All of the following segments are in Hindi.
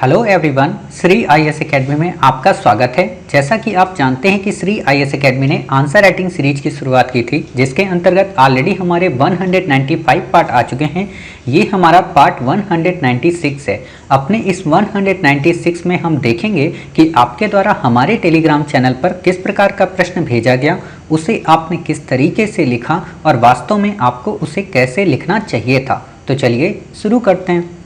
Hello everyone, Shri IAS academy में आपका स्वागत है। जैसा कि आप जानते हैं कि श्री आईएएस एकेडमी ने आंसर राइटिंग सीरीज की शुरुआत की थी, जिसके अंतर्गत ऑलरेडी हमारे 195 पार्ट आ चुके हैं। ये हमारा पार्ट 196 है। अपने इस 196 में हम देखेंगे कि आपके द्वारा हमारे टेलीग्राम चैनल पर किस प्रकार का प्रश्न भेजा गया, उसे आपने किस तरीके से लिखा और वास्तव में आपको उसे कैसे लिखना चाहिए था। तो चलिए शुरू करते हैं।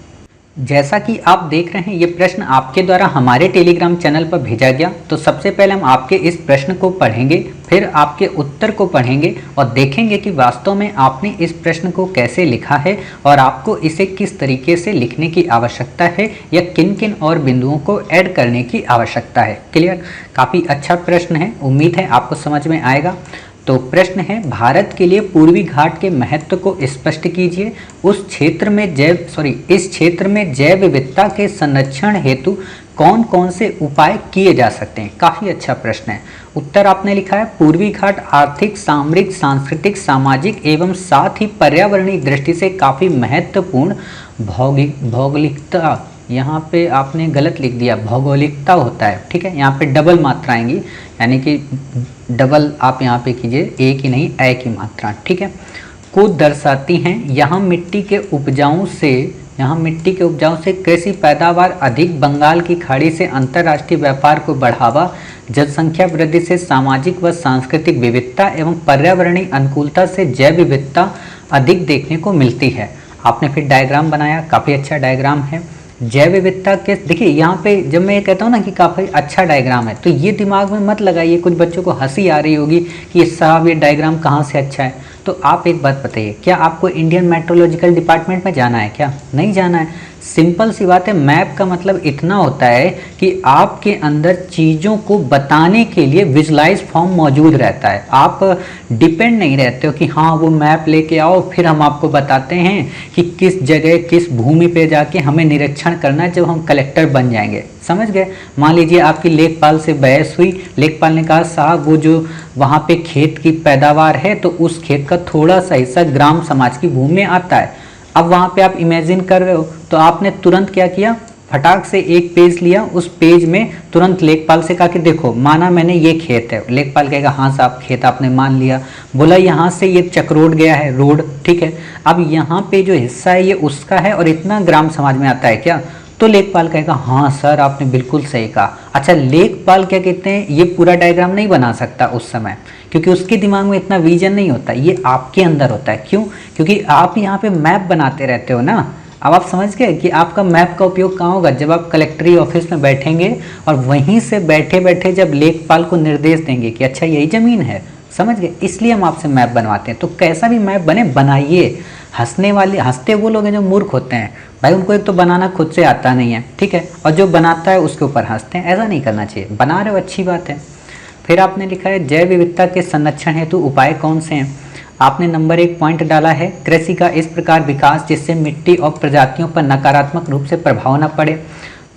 जैसा कि आप देख रहे हैं, ये प्रश्न आपके द्वारा हमारे टेलीग्राम चैनल पर भेजा गया। तो सबसे पहले हम आपके इस प्रश्न को पढ़ेंगे, फिर आपके उत्तर को पढ़ेंगे और देखेंगे कि वास्तव में आपने इस प्रश्न को कैसे लिखा है और आपको इसे किस तरीके से लिखने की आवश्यकता है या किन किन और बिंदुओं को ऐड करने की आवश्यकता है। क्लियर? काफ़ी अच्छा प्रश्न है, उम्मीद है आपको समझ में आएगा। तो प्रश्न है, भारत के लिए पूर्वी घाट के महत्व को स्पष्ट कीजिए। इस क्षेत्र में जैव विविधता के संरक्षण हेतु कौन कौन से उपाय किए जा सकते हैं। काफ़ी अच्छा प्रश्न है। उत्तर आपने लिखा है, पूर्वी घाट आर्थिक, सामरिक, सांस्कृतिक, सामाजिक एवं साथ ही पर्यावरणीय दृष्टि से काफ़ी महत्वपूर्ण भौगोलिकता, यहाँ पे आपने गलत लिख दिया, भौगोलिकता होता है। ठीक है, यहाँ पे डबल मात्रा आएंगी, यानी कि डबल आप यहाँ पे कीजिए, एक ही नहीं ए की मात्रा। ठीक है, को दर्शाती हैं। यहाँ मिट्टी के उपजाऊ से कृषि पैदावार अधिक, बंगाल की खाड़ी से अंतर्राष्ट्रीय व्यापार को बढ़ावा, जनसंख्या वृद्धि से सामाजिक व सांस्कृतिक विविधता एवं पर्यावरणीय अनुकूलता से जैव विविधता अधिक देखने को मिलती है। आपने फिर डायग्राम बनाया, काफ़ी अच्छा डायग्राम है। जैव विविधता के देखिए, यहाँ पे जब मैं ये कहता हूँ ना कि काफ़ी अच्छा डायग्राम है, तो ये दिमाग में मत लगाइए। कुछ बच्चों को हंसी आ रही होगी कि साहब ये डायग्राम कहाँ से अच्छा है। तो आप एक बात बताइए, क्या आपको इंडियन मेट्रोलॉजिकल डिपार्टमेंट में जाना है? क्या नहीं जाना है? सिंपल सी बात है। मैप का मतलब इतना होता है कि आपके अंदर चीज़ों को बताने के लिए विजुलाइज फॉर्म मौजूद रहता है। आप डिपेंड नहीं रहते हो कि हाँ वो मैप लेके आओ फिर हम आपको बताते हैं कि किस जगह किस भूमि पे जाके हमें निरीक्षण करना है जब हम कलेक्टर बन जाएंगे। समझ गए? मान लीजिए आपकी लेखपाल से बहस हुई, लेखपाल ने कहा साहब वो जो वहाँ पे खेत की पैदावार है तो उस खेत का थोड़ा सा हिस्सा ग्राम समाज की भूमि में आता है। अब वहाँ पे आप इमेजिन कर रहे हो, तो आपने तुरंत क्या किया, फटाक से एक पेज लिया, उस पेज में तुरंत लेखपाल से कहा कि देखो माना मैंने ये खेत है। लेखपाल कहेगा हाँ साहब खेत आपने मान लिया। बोला यहाँ से ये चक्रोड गया है रोड, ठीक है, अब यहाँ पे जो हिस्सा है ये उसका है और इतना ग्राम समाज में आता है क्या? तो लेखपाल कहेगा हाँ सर आपने बिल्कुल सही कहा। अच्छा, लेखपाल क्या कहते हैं, ये पूरा डायग्राम नहीं बना सकता उस समय, क्योंकि उसके दिमाग में इतना विजन नहीं होता, ये आपके अंदर होता है। क्यों? क्योंकि आप यहाँ पे मैप बनाते रहते हो ना। अब आप समझ गए कि आपका मैप का उपयोग कहाँ होगा, जब आप कलेक्ट्री ऑफिस में बैठेंगे और वहीं से बैठे बैठे जब लेखपाल को निर्देश देंगे कि अच्छा यही ज़मीन है। समझ गए? इसलिए हम आपसे मैप बनवाते हैं। तो कैसा भी मैप बने बनाइए। हंसते वो लोग हैं जो मूर्ख होते हैं भाई, उनको एक तो बनाना खुद से आता नहीं है, ठीक है, और जो बनाता है उसके ऊपर हंसते हैं। ऐसा नहीं करना चाहिए। बना रहे हो अच्छी बात है। फिर आपने लिखा है जैव विविधता के संरक्षण हेतु उपाय कौन से हैं। आपने नंबर 1 पॉइंट डाला है, कृषि का इस प्रकार विकास जिससे मिट्टी और प्रजातियों पर नकारात्मक रूप से प्रभाव न पड़े,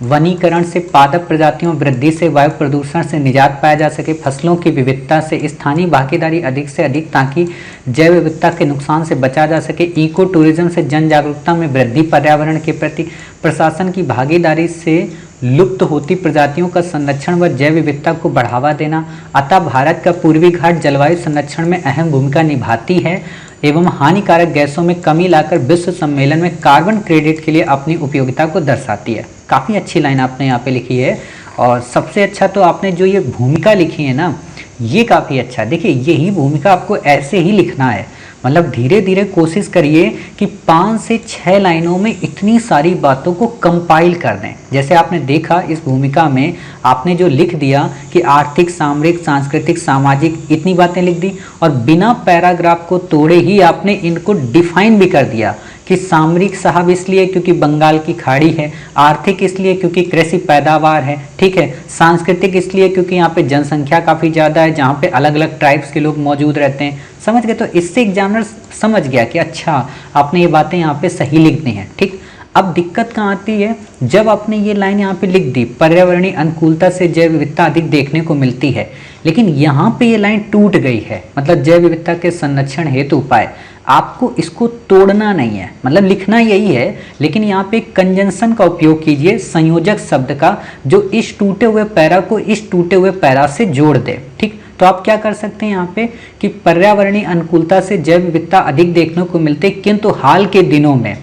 वनीकरण से पादप प्रजातियों वृद्धि से वायु प्रदूषण से निजात पाया जा सके, फसलों की विविधता से स्थानीय भागीदारी अधिक से अधिक ताकि जैव विविधता के नुकसान से बचा जा सके, इको टूरिज्म से जन जागरूकता में वृद्धि, पर्यावरण के प्रति प्रशासन की भागीदारी से लुप्त होती प्रजातियों का संरक्षण व जैव विविधता को बढ़ावा देना। अतः भारत का पूर्वी घाट जलवायु संरक्षण में अहम भूमिका निभाती है एवं हानिकारक गैसों में कमी लाकर विश्व सम्मेलन में कार्बन क्रेडिट के लिए अपनी उपयोगिता को दर्शाती है। काफ़ी अच्छी लाइन आपने यहाँ पे लिखी है। और सबसे अच्छा तो आपने जो ये भूमिका लिखी है ना, ये काफ़ी अच्छा। देखिए यही भूमिका आपको ऐसे ही लिखना है, मतलब धीरे धीरे कोशिश करिए कि 5 से 6 लाइनों में इतनी सारी बातों को कंपाइल कर दें। जैसे आपने देखा इस भूमिका में आपने जो लिख दिया कि आर्थिक, सामरिक, सांस्कृतिक, सामाजिक, इतनी बातें लिख दी और बिना पैराग्राफ को तोड़े ही आपने इनको डिफाइन भी कर दिया कि सामरिक साहब इसलिए क्योंकि बंगाल की खाड़ी है, आर्थिक इसलिए क्योंकि कृषि पैदावार है, ठीक है, सांस्कृतिक इसलिए क्योंकि यहाँ पे जनसंख्या काफ़ी ज़्यादा है जहाँ पे अलग अलग ट्राइब्स के लोग मौजूद रहते हैं। समझ गए? तो इससे एग्जामिनर समझ गया कि अच्छा आपने ये बातें यहाँ पे सही लिख दी हैं। ठीक, अब दिक्कत कहाँ आती है, जब आपने ये लाइन यहाँ पे लिख दी पर्यावरणीय अनुकूलता से जैव विविधता अधिक देखने को मिलती है, लेकिन यहाँ पे ये लाइन टूट गई है, मतलब जैव विविधता के संरक्षण हेतु उपाय। आपको इसको तोड़ना नहीं है, मतलब लिखना यही है, लेकिन यहाँ पे कंजंक्शन का उपयोग कीजिए, संयोजक शब्द का, जो इस टूटे हुए पैरा को इस टूटे हुए पैरा से जोड़ दे। ठीक, तो आप क्या कर सकते हैं यहाँ पे कि पर्यावरणीय अनुकूलता से जैव विविधता अधिक देखने को मिलती है, किंतु हाल के दिनों में,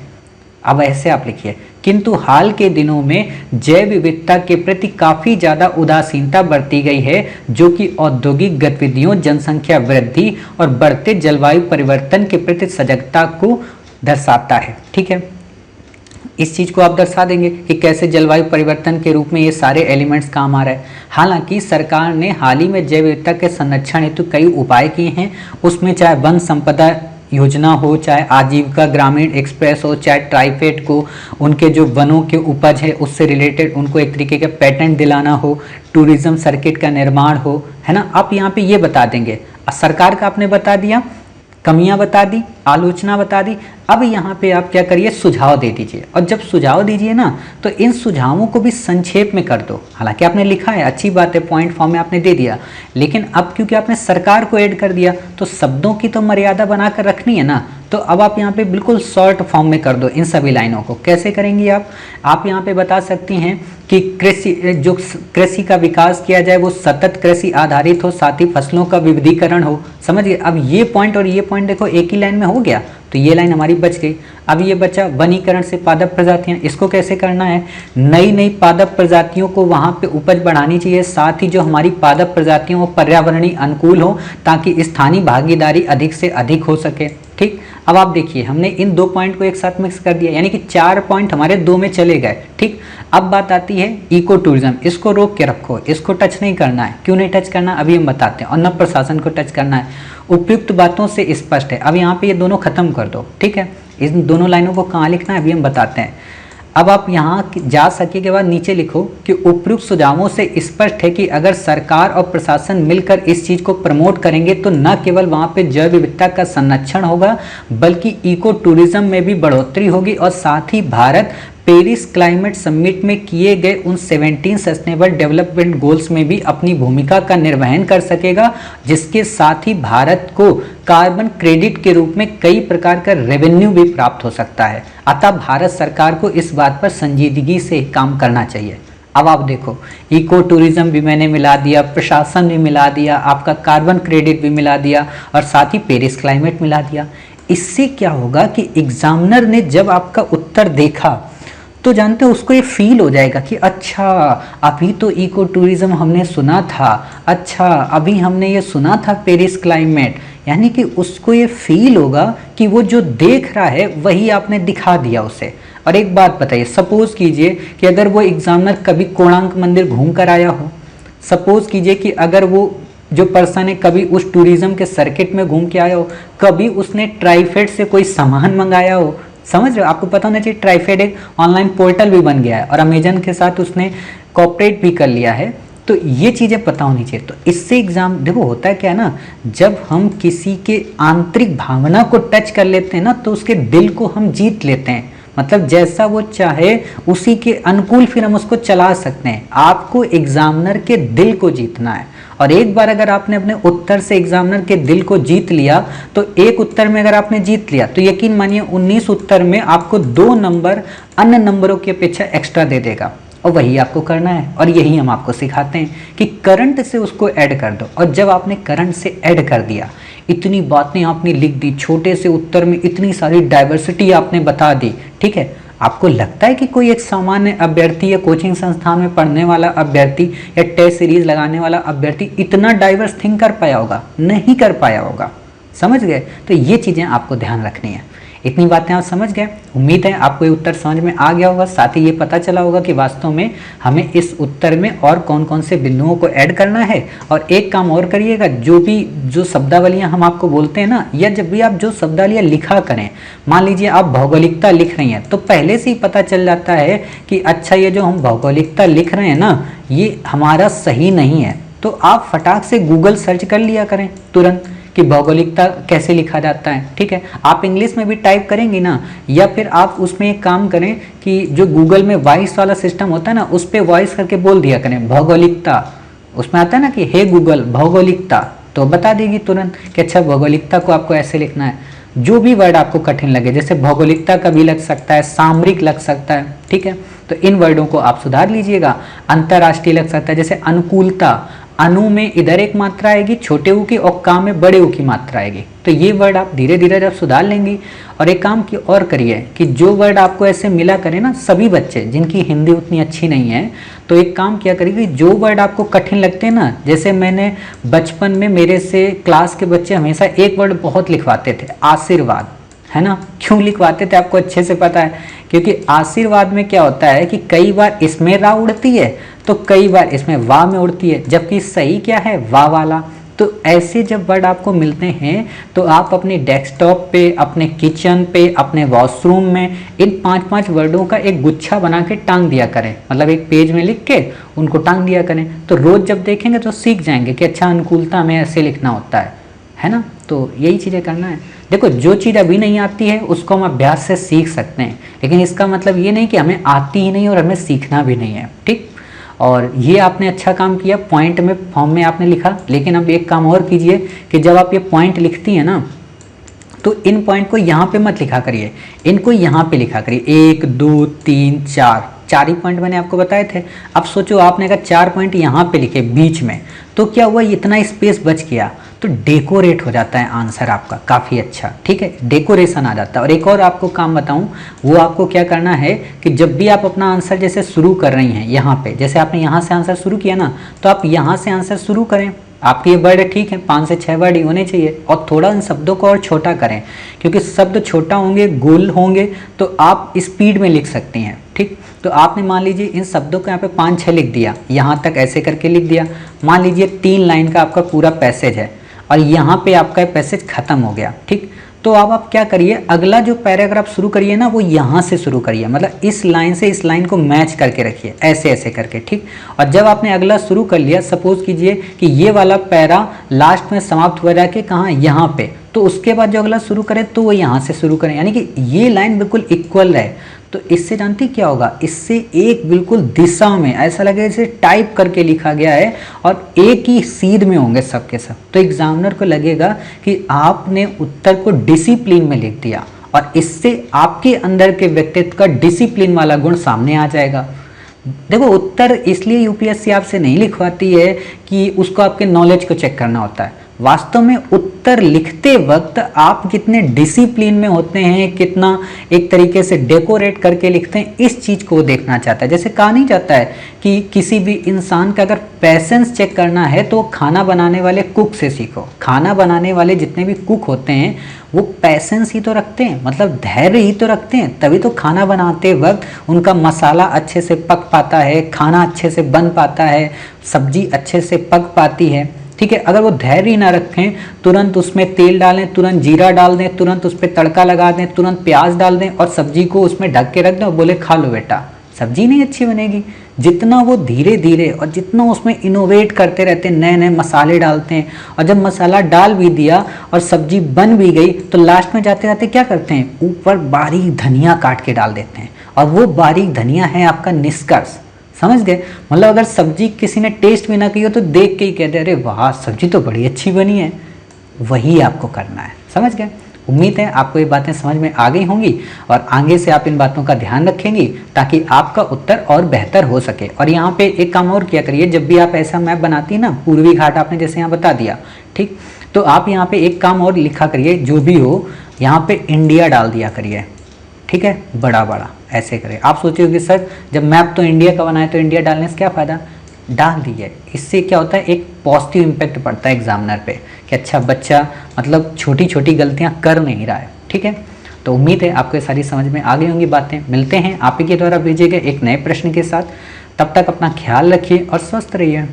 अब ऐसे आप लिखिए, किंतु हाल के दिनों में जैव विविधता के प्रति काफी ज्यादा उदासीनता बरती गई है, जो कि औद्योगिक गतिविधियों, जनसंख्या वृद्धि और बढ़ते जलवायु परिवर्तन के प्रति सजगता को दर्शाता है। ठीक है, इस चीज को आप दर्शा देंगे कि कैसे जलवायु परिवर्तन के रूप में ये सारे एलिमेंट्स काम आ रहा है। हालांकि सरकार ने हाल ही में जैव विविधता के संरक्षण हेतु कई उपाय किए हैं, उसमें चाहे वन संपदा योजना हो, चाहे आजीविका ग्रामीण एक्सप्रेस हो, चाहे ट्राइफेड को उनके जो वनों के उपज है उससे रिलेटेड उनको एक तरीके का पेटेंट दिलाना हो, टूरिज्म सर्किट का निर्माण हो, है ना। आप यहाँ पे ये बता देंगे, सरकार का आपने बता दिया, कमियां बता दी, आलोचना बता दी, अब यहाँ पे आप क्या करिए, सुझाव दे दीजिए। और जब सुझाव दीजिए ना, तो इन सुझावों को भी संक्षेप में कर दो। हालांकि आपने लिखा है, अच्छी बात है, पॉइंट फॉर्म में आपने दे दिया, लेकिन अब क्योंकि आपने सरकार को ऐड कर दिया, तो शब्दों की तो मर्यादा बनाकर रखनी है ना। तो अब आप यहाँ पे बिल्कुल शॉर्ट फॉर्म में कर दो इन सभी लाइनों को। कैसे करेंगी आप यहाँ पे बता सकती हैं कि कृषि का विकास किया जाए वो सतत कृषि आधारित हो, साथ ही फसलों का विविधीकरण हो। समझिए, अब ये पॉइंट और ये पॉइंट देखो एक ही लाइन में हो गया, तो ये लाइन हमारी बच गई। अब ये बचा वनीकरण से पादप प्रजातियां, इसको कैसे करना है, नई नई पादप प्रजातियों को वहां पे उपज बढ़ानी चाहिए, साथ ही जो हमारी पादप प्रजातियां वो पर्यावरणीय अनुकूल हो, ताकि स्थानीय भागीदारी अधिक से अधिक हो सके। ठीक, अब आप देखिए हमने इन दो पॉइंट को एक साथ मिक्स कर दिया, यानी कि 4 पॉइंट हमारे 2 में चले गए। ठीक, अब बात आती है इको टूरिज्म, इसको रोक के रखो, इसको टच नहीं करना है। क्यों नहीं टच करना, अभी हम बताते हैं। और न प्रशासन को टच करना है, उपयुक्त बातों से स्पष्ट है। अब यहाँ पे ये दोनों खत्म कर दो। ठीक है, इन दोनों लाइनों को कहाँ लिखना है अभी हम बताते हैं। अब आप यहाँ जा सके के बाद नीचे लिखो कि उपयुक्त सुझावों से स्पष्ट है कि अगर सरकार और प्रशासन मिलकर इस चीज को प्रमोट करेंगे तो न केवल वहाँ पे जैव विविधता का संरक्षण होगा, बल्कि इको टूरिज्म में भी बढ़ोतरी होगी, और साथ ही भारत पेरिस क्लाइमेट समिट में किए गए उन 17 सस्टेनेबल डेवलपमेंट गोल्स में भी अपनी भूमिका का निर्वहन कर सकेगा, जिसके साथ ही भारत को कार्बन क्रेडिट के रूप में कई प्रकार का रेवेन्यू भी प्राप्त हो सकता है। अतः भारत सरकार को इस बात पर संजीदगी से काम करना चाहिए। अब आप देखो, इको टूरिज्म भी मैंने मिला दिया, प्रशासन भी मिला दिया, आपका कार्बन क्रेडिट भी मिला दिया, और साथ ही पेरिस क्लाइमेट मिला दिया। इससे क्या होगा कि एग्जामिनर ने जब आपका उत्तर देखा तो जानते हो उसको ये फील हो जाएगा कि अच्छा अभी तो इको टूरिज्म हमने सुना था, अच्छा अभी हमने ये सुना था पेरिस क्लाइमेट, यानी कि उसको ये फील होगा कि वो जो देख रहा है वही आपने दिखा दिया उसे। और एक बात बताइए, सपोज कीजिए कि अगर वो एग्जामिनर कभी कोणार्क मंदिर घूम कर आया हो, सपोज कीजिए कि अगर वो जो पर्सन है कभी उस टूरिज्म के सर्किट में घूम के आया हो, कभी उसने ट्राइफेड से कोई सामान मंगाया हो, समझ रहे हो। आपको पता होना चाहिए ट्राइफेड एक ऑनलाइन पोर्टल भी बन गया है और अमेजन के साथ उसने कॉपरेट भी कर लिया है, तो ये चीज़ें पता होनी चाहिए। तो इससे एग्जाम देखो होता है क्या है ना, जब हम किसी के आंतरिक भावना को टच कर लेते हैं ना, तो उसके दिल को हम जीत लेते हैं। मतलब जैसा वो चाहे उसी के अनुकूल फिर हम उसको चला सकते हैं। आपको एग्जामिनर के दिल को जीतना है, और एक बार अगर आपने अपने उत्तर से एग्जामिनर के दिल को जीत लिया, तो एक उत्तर में अगर आपने जीत लिया तो यकीन मानिए 19 उत्तर में आपको 2 नंबर अन्य नंबरों की अपेक्षा एक्स्ट्रा दे देगा, और वही आपको करना है। और यही हम आपको सिखाते हैं कि करंट से उसको ऐड कर दो। और जब आपने करंट से ऐड कर दिया, इतनी बातें आपने लिख दी, छोटे से उत्तर में इतनी सारी डाइवर्सिटी आपने बता दी, ठीक है, आपको लगता है कि कोई एक सामान्य अभ्यर्थी या कोचिंग संस्थान में पढ़ने वाला अभ्यर्थी या टेस्ट सीरीज लगाने वाला अभ्यर्थी इतना डाइवर्स थिंक कर पाया होगा? नहीं कर पाया होगा। समझ गए? तो ये चीज़ें आपको ध्यान रखनी है। इतनी बातें आप समझ गए। उम्मीद है आपको ये उत्तर समझ में आ गया होगा, साथ ही ये पता चला होगा कि वास्तव में हमें इस उत्तर में और कौन कौन से बिंदुओं को ऐड करना है। और एक काम और करिएगा, जो शब्दावलियां हम आपको बोलते हैं ना, या जब भी आप जो शब्दावलियां लिखा करें, मान लीजिए आप भौगोलिकता लिख रही हैं, तो पहले से ही पता चल जाता है कि अच्छा ये जो हम भौगोलिकता लिख रहे हैं ना, ये हमारा सही नहीं है। तो आप फटाक से गूगल सर्च कर लिया करें तुरंत कि भौगोलिकता कैसे लिखा जाता है। ठीक है, आप इंग्लिश में भी टाइप करेंगी ना, या फिर आप उसमें एक काम करें कि जो गूगल में वॉइस वाला सिस्टम होता है ना, उस पर वॉइस करके बोल दिया करें भौगोलिकता। उसमें आता है ना कि हे गूगल भौगोलिकता, तो बता देगी तुरंत कि अच्छा भौगोलिकता को आपको ऐसे लिखना है। जो भी वर्ड आपको कठिन लगे, जैसे भौगोलिकता का भी लग सकता है, सामरिक लग सकता है, ठीक है, तो इन वर्डों को आप सुधार लीजिएगा। अंतर्राष्ट्रीय लग सकता है, जैसे अनुकूलता, अनु में इधर एक मात्रा आएगी छोटे ऊ की और का में बड़े ऊ की मात्रा आएगी। तो ये वर्ड आप धीरे धीरे जब सुधार लेंगी, और एक काम की और करिए कि जो वर्ड आपको ऐसे मिला करें ना, सभी बच्चे जिनकी हिंदी उतनी अच्छी नहीं है, तो एक काम किया करिए कि जो वर्ड आपको कठिन लगते हैं ना, जैसे मैंने बचपन में मेरे से क्लास के बच्चे हमेशा एक वर्ड बहुत लिखवाते थे, आशीर्वाद, है ना। क्यों लिखवाते थे आपको अच्छे से पता है, क्योंकि आशीर्वाद में क्या होता है कि कई बार इसमें रा उड़ती है तो कई बार इसमें वाह में उड़ती है, जबकि सही क्या है, वाह वाला। तो ऐसे जब वर्ड आपको मिलते हैं तो आप अपने डेस्कटॉप पे, अपने किचन पे, अपने वॉशरूम में इन 5-5 वर्डों का एक गुच्छा बना के टांग दिया करें, मतलब एक पेज में लिख के उनको टांग दिया करें। तो रोज जब देखेंगे तो सीख जाएंगे कि अच्छा अनुकूलता में ऐसे लिखना होता है ना। तो यही चीज़ें करना है। देखो जो चीज़ अभी नहीं आती है उसको हम अभ्यास से सीख सकते हैं, लेकिन इसका मतलब ये नहीं कि हमें आती ही नहीं और हमें सीखना भी नहीं है, ठीक। और ये आपने अच्छा काम किया, पॉइंट में फॉर्म में आपने लिखा, लेकिन अब एक काम और कीजिए कि जब आप ये पॉइंट लिखती हैं ना, तो इन पॉइंट को यहाँ पे मत लिखा करिए, इनको यहाँ पे लिखा करिए। 1 2 3 4 ही पॉइंट मैंने आपको बताए थे। अब सोचो आपने अगर 4 पॉइंट यहाँ पे लिखे बीच में, तो क्या हुआ, इतना स्पेस बच गया, तो डेकोरेट हो जाता है आंसर आपका काफ़ी अच्छा, ठीक है, डेकोरेशन आ जाता है। और एक और आपको काम बताऊं, वो आपको क्या करना है कि जब भी आप अपना आंसर जैसे शुरू कर रही हैं यहाँ पे, जैसे आपने यहाँ से आंसर शुरू किया ना, तो आप यहाँ से आंसर शुरू करें। आपके ये वर्ड ठीक है, 5 से 6 वर्ड ही होने चाहिए, और थोड़ा इन शब्दों को और छोटा करें, क्योंकि शब्द छोटा होंगे, गोल होंगे, तो आप स्पीड में लिख सकती हैं, ठीक। तो आपने मान लीजिए इन शब्दों को यहाँ पे 5-6 लिख दिया, यहाँ तक ऐसे करके लिख दिया। मान लीजिए 3 लाइन का आपका पूरा पैसेज है और यहाँ पे आपका पैसेज खत्म हो गया, ठीक। तो अब आप क्या करिए, अगला जो पैराग्राफ शुरू करिए ना, वो यहाँ से शुरू करिए, मतलब इस लाइन से इस लाइन को मैच करके रखिए, ऐसे ऐसे करके, ठीक। और जब आपने अगला शुरू कर लिया, सपोज कीजिए कि ये वाला पैरा लास्ट में समाप्त हुआ जाके कहाँ, यहाँ पे, तो उसके बाद जो अगला शुरू करें तो वो यहाँ से शुरू करें, यानी कि ये लाइन बिल्कुल इक्वल रहे। तो इससे जानती क्या होगा, इससे एक बिल्कुल दिशा में ऐसा लगे जैसे टाइप करके लिखा गया है और एक ही सीध में होंगे सब के सब। तो एग्जामिनर को लगेगा कि आपने उत्तर को डिसिप्लिन में लिख दिया, और इससे आपके अंदर के व्यक्तित्व का डिसिप्लिन वाला गुण सामने आ जाएगा। देखो उत्तर इसलिए यूपीएससी आपसे नहीं लिखवाती है कि उसको आपके नॉलेज को चेक करना होता है, वास्तव में उत्तर लिखते वक्त आप कितने डिसिप्लिन में होते हैं, कितना एक तरीके से डेकोरेट करके लिखते हैं, इस चीज़ को देखना चाहता है। जैसे कहा नहीं जाता है कि किसी भी इंसान का अगर पैसेंस चेक करना है तो खाना बनाने वाले कुक से सीखो। खाना बनाने वाले जितने भी कुक होते हैं वो पैसेंस ही तो रखते हैं, मतलब धैर्य ही तो रखते हैं, तभी तो खाना बनाते वक्त उनका मसाला अच्छे से पक पाता है, खाना अच्छे से बन पाता है, सब्जी अच्छे से पक पाती है, ठीक है। अगर वो धैर्य ना रखें, तुरंत उसमें तेल डालें, तुरंत जीरा डाल दें, तुरंत उस पर तड़का लगा दें, तुरंत प्याज डाल दें और सब्जी को उसमें ढक के रख दें और बोले खा लो बेटा, सब्जी नहीं अच्छी बनेगी। जितना वो धीरे धीरे और जितना उसमें इनोवेट करते रहते हैं, नए नए मसाले डालते हैं, और जब मसाला डाल भी दिया और सब्जी बन भी गई तो लास्ट में जाते जाते क्या करते हैं, ऊपर बारीक धनिया काट के डाल देते हैं, और वो बारीक धनिया है आपका निष्कर्ष। समझ गए, मतलब अगर सब्जी किसी ने टेस्ट भी ना की हो तो देख के ही कहते अरे वाह सब्जी तो बड़ी अच्छी बनी है, वही आपको करना है। समझ गए, उम्मीद है आपको ये बातें समझ में आ गई होंगी और आगे से आप इन बातों का ध्यान रखेंगी ताकि आपका उत्तर और बेहतर हो सके। और यहाँ पे एक काम और किया करिए, जब भी आप ऐसा मैप बनाती है ना, पूर्वी घाट आपने जैसे यहाँ बता दिया, ठीक, तो आप यहाँ पे एक काम और लिखा करिए, जो भी हो यहाँ पे इंडिया डाल दिया करिए, ठीक है, बड़ा बड़ा ऐसे करें। आप सोचिए सर जब मैप तो इंडिया का बनाए तो इंडिया डालने से क्या फ़ायदा, डाल दीजिए, इससे क्या होता है एक पॉजिटिव इम्पैक्ट पड़ता है एग्जामिनर पे कि अच्छा बच्चा मतलब छोटी छोटी गलतियां कर नहीं रहा है, ठीक है। तो उम्मीद है आपको ये सारी समझ में आ गई होंगी बातें। मिलते हैं आप ही के द्वारा भेजे गए एक नए प्रश्न के साथ, तब तक अपना ख्याल रखिए और स्वस्थ रहिए।